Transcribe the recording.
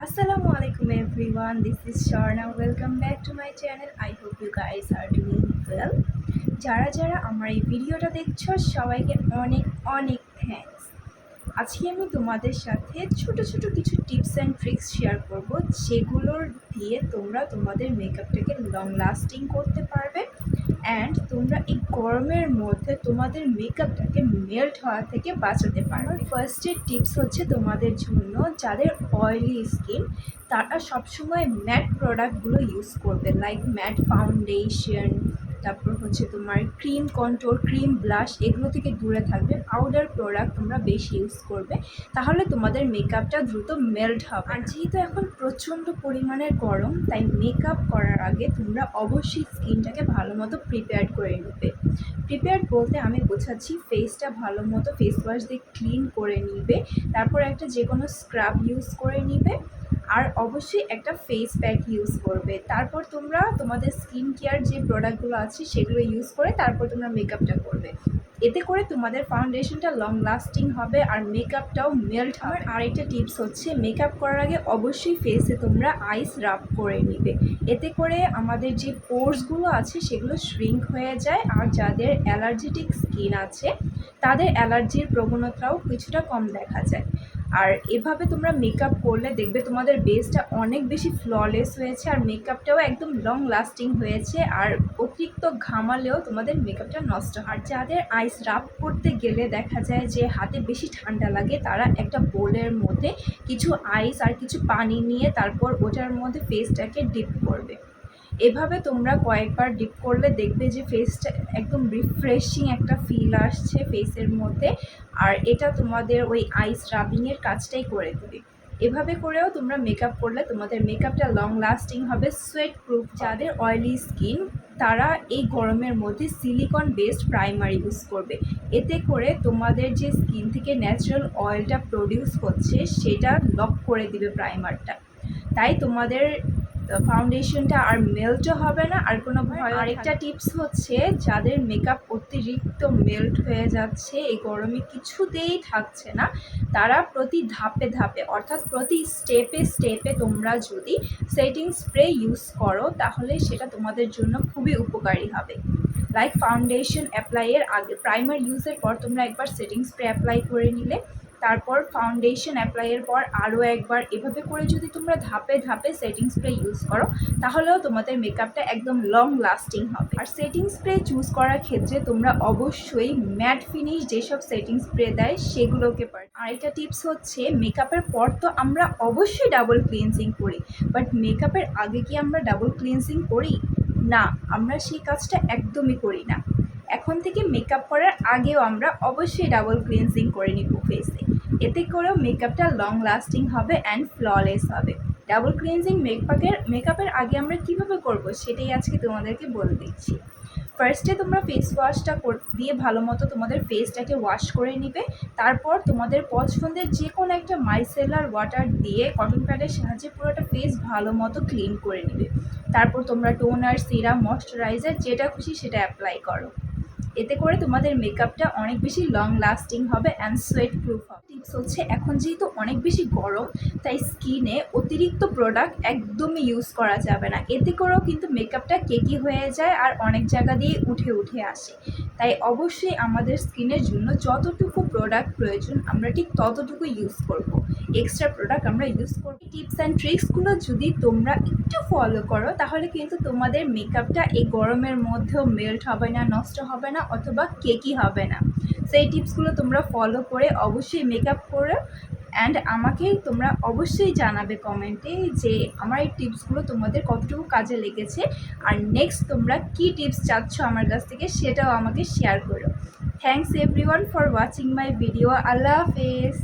Assalamu alaikum everyone, this is Sharna. Welcome back to my channel. I hope you guys are doing well. যারা যারা আমার এই ভিডিওটা দেখছো সবাইকে অনেক অনেক থ্যাঙ্কস। আজকে আমি তোমাদের সাথে ছোট ছোট কিছু টিপস অ্যান্ড ট্রিক্স শেয়ার করব, যেগুলোর দিয়ে তোমরা তোমাদের মেকআপটাকে লং লাস্টিং করতে পারবে অ্যান্ড তোমরা এই গরমের মধ্যে তোমাদের মেকআপটাকে মেল্ট হওয়া থেকে বাঁচাতে পারবে। ফার্স্ট টিপস হচ্ছে তোমাদের জন্য যাদের অয়েলি স্কিন, তারা সবসময় ম্যাট প্রোডাক্টগুলো ইউজ করবে, লাইক ম্যাট ফাউন্ডেশন, তারপর হচ্ছে তোমার ক্রিম কন্ট্রোল, ক্রিম ব্লাশ, এগুলো থেকে দূরে থাকবে। পাউডার প্রোডাক্ট তোমরা বেশি ইউজ করবে, তাহলে তোমাদের মেকআপটা দ্রুত মেল্ট হবে। আর যেহেতু এখন প্রচণ্ড পরিমাণের গরম, তাই মেকআপ করার আগে তোমরা অবশ্যই স্কিনটাকে ভালো মতো প্রিপেয়ার করে নেবে। প্রিপেয়ার বলতে আমি বোঝাচ্ছি ফেসটা ভালো মতো ফেস ওয়াশ দিয়ে ক্লিন করে নিবে, তারপর একটা যে কোনো স্ক্রাব ইউজ করে নিবে, আর অবশ্যই একটা ফেস প্যাক ইউজ করবে। তারপর তোমরা তোমাদের স্কিন কেয়ার যে প্রোডাক্টগুলো আছে সেগুলো ইউজ করে তারপর তোমরা মেকআপটা করবে। এতে করে তোমাদের ফাউন্ডেশনটা লং লাস্টিং হবে আর মেকআপটাও মেল্ট হবে। আর একটা টিপস হচ্ছে মেকআপ করার আগে অবশ্যই ফেসে তোমরা আইস রাব করে নিবে। এতে করে আমাদের যে পোর্সগুলো আছে সেগুলো শ্রিঙ্ক হয়ে যায়, আর যাদের অ্যালার্জেটিক স্কিন আছে তাদের অ্যালার্জির প্রবণতাও কিছুটা কম দেখা যায়। আর এভাবে তোমরা মেকআপ করলে দেখবে তোমাদের বেসটা অনেক বেশি ফ্ললেস হয়েছে আর মেকআপটাও একদম লং লাস্টিং হয়েছে, আর অতিরিক্ত ঘামালেও তোমাদের মেকআপটা নষ্ট হয়। আর যাদের আইস রাব করতে গেলে দেখা যায় যে হাতে বেশি ঠান্ডা লাগে, তারা একটা বোলের মধ্যে কিছু আইস আর কিছু পানি নিয়ে তারপর ওটার মধ্যে ফেসটাকে ডিপ করবে। এভাবে তোমরা কয়েকবার ডিপ করলে দেখবে যে ফেসটা একদম রিফ্রেশিং একটা ফিল আসছে ফেসের মধ্যে, আর এটা তোমাদের ওই আইস রাবিংয়ের কাজটাই করে দেবে। এভাবে করেও তোমরা মেকআপ করলে তোমাদের মেকআপটা লং লাস্টিং হবে, সোয়েট প্রুফ। যাদের অয়েলি স্কিন তারা এই গরমের মধ্যে সিলিকন বেসড প্রাইমার ইউজ করবে। এতে করে তোমাদের যে স্কিন থেকে ন্যাচারাল অয়েলটা প্রডিউস হচ্ছে সেটা লক করে দিবে প্রাইমারটা, তাই তোমাদের ফাউন্ডেশনটা আর মেল্টও হবে না আর কোনো ভয়। আরেকটা টিপস হচ্ছে যাদের মেকআপ অতিরিক্ত মেল্ট হয়ে যাচ্ছে, এই গরমে কিছুতেই থাকছে না, তারা প্রতি ধাপে ধাপে অর্থাৎ প্রতি স্টেপে স্টেপে তোমরা যদি সেটিং স্প্রে ইউজ করো তাহলে সেটা তোমাদের জন্য খুবই উপকারী হবে। লাইক ফাউন্ডেশন অ্যাপ্লাইয়ের আগে প্রাইমার ইউজের পর তোমরা একবার সেটিং স্প্রে অ্যাপ্লাই করে নিলে, তারপর ফাউন্ডেশন অ্যাপ্লাইয়ের পর আরও একবার, এভাবে করে যদি তোমরা ধাপে ধাপে সেটিং স্প্রে ইউজ করো তাহলেও তোমাদের মেকআপটা একদম লং লাস্টিং হবে। আর সেটিং স্প্রে চুজ করার ক্ষেত্রে তোমরা অবশ্যই ম্যাট ফিনিশ যেসব সেটিং স্প্রে দেয় সেগুলোকে পার। আরেকটা টিপস হচ্ছে মেকআপের পর তো আমরা অবশ্যই ডাবল ক্লিনজিং করি, বাট মেকআপের আগে কি আমরা ডাবল ক্লিনজিং করি? না, আমরা সেই কাজটা একদমই করি না। এখন থেকে মেকআপ করার আগেও আমরা অবশ্যই ডাবল ক্লিনজিং করে নিব ফেসে। এতে করেও মেকআপটা লং লাস্টিং হবে অ্যান্ড ফ্ললেস হবে। ডাবল ক্লিনজিং মেকআপের আগে আমরা কিভাবে করব সেটাই আজকে তোমাদেরকে বলে দিচ্ছি। ফার্স্টে তোমরা ফেস ওয়াশটা দিয়ে ভালো মতো তোমাদের ফেসটাকে ওয়াশ করে নিবে। তারপর তোমাদের পছন্দের যে কোনো একটা মাইসেলার ওয়াটার দিয়ে কটন প্যাডের সাহায্যে পুরোটা ফেস ভালো মতো ক্লিন করে নিবে। তারপর তোমরা টোনার, সিরাম, ময়শ্চারাইজার যেটা খুশি সেটা অ্যাপ্লাই করো। এতে করে তোমাদের মেকআপটা অনেক বেশি লং লাস্টিং হবে অ্যান্ড সোয়েট প্রুফ হবে। টিপস হচ্ছে এখন যেহেতু অনেক বেশি গরম, তাই স্কিনে অতিরিক্ত প্রোডাক্ট একদমই ইউজ করা যাবে না। এতে করেও কিন্তু মেকআপটা কেকি হয়ে যায় আর অনেক জায়গা দিয়ে উঠে উঠে আসে। তাই অবশ্যই আমাদের স্কিনের জন্য যতটুকু প্রোডাক্ট প্রয়োজন আমরা ঠিক ততটুকু ইউজ করব। এক্সট্রা প্রোডাক্ট আমরা ইউজ করব। টিপস অ্যান্ড ট্রিক্সগুলো যদি তোমরা একটু ফলো করো তাহলে কিন্তু তোমাদের মেকআপটা এই গরমের মধ্যেও মেল্ট হবে না, নষ্ট হবে না, অথবা কেকি হবে না। সেই টিপসগুলো তোমরা ফলো করে অবশ্যই মেকআপ করো অ্যান্ড আমাকে তোমরা অবশ্যই জানাবে কমেন্টে যে আমার এই টিপসগুলো তোমাদের কতটুকু কাজে লেগেছে, আর নেক্সট তোমরা কী টিপস চাচ্ছ আমার কাছ থেকে সেটাও আমাকে শেয়ার করো। Thanks everyone for watching my video. আল্লাহ হাফেজ।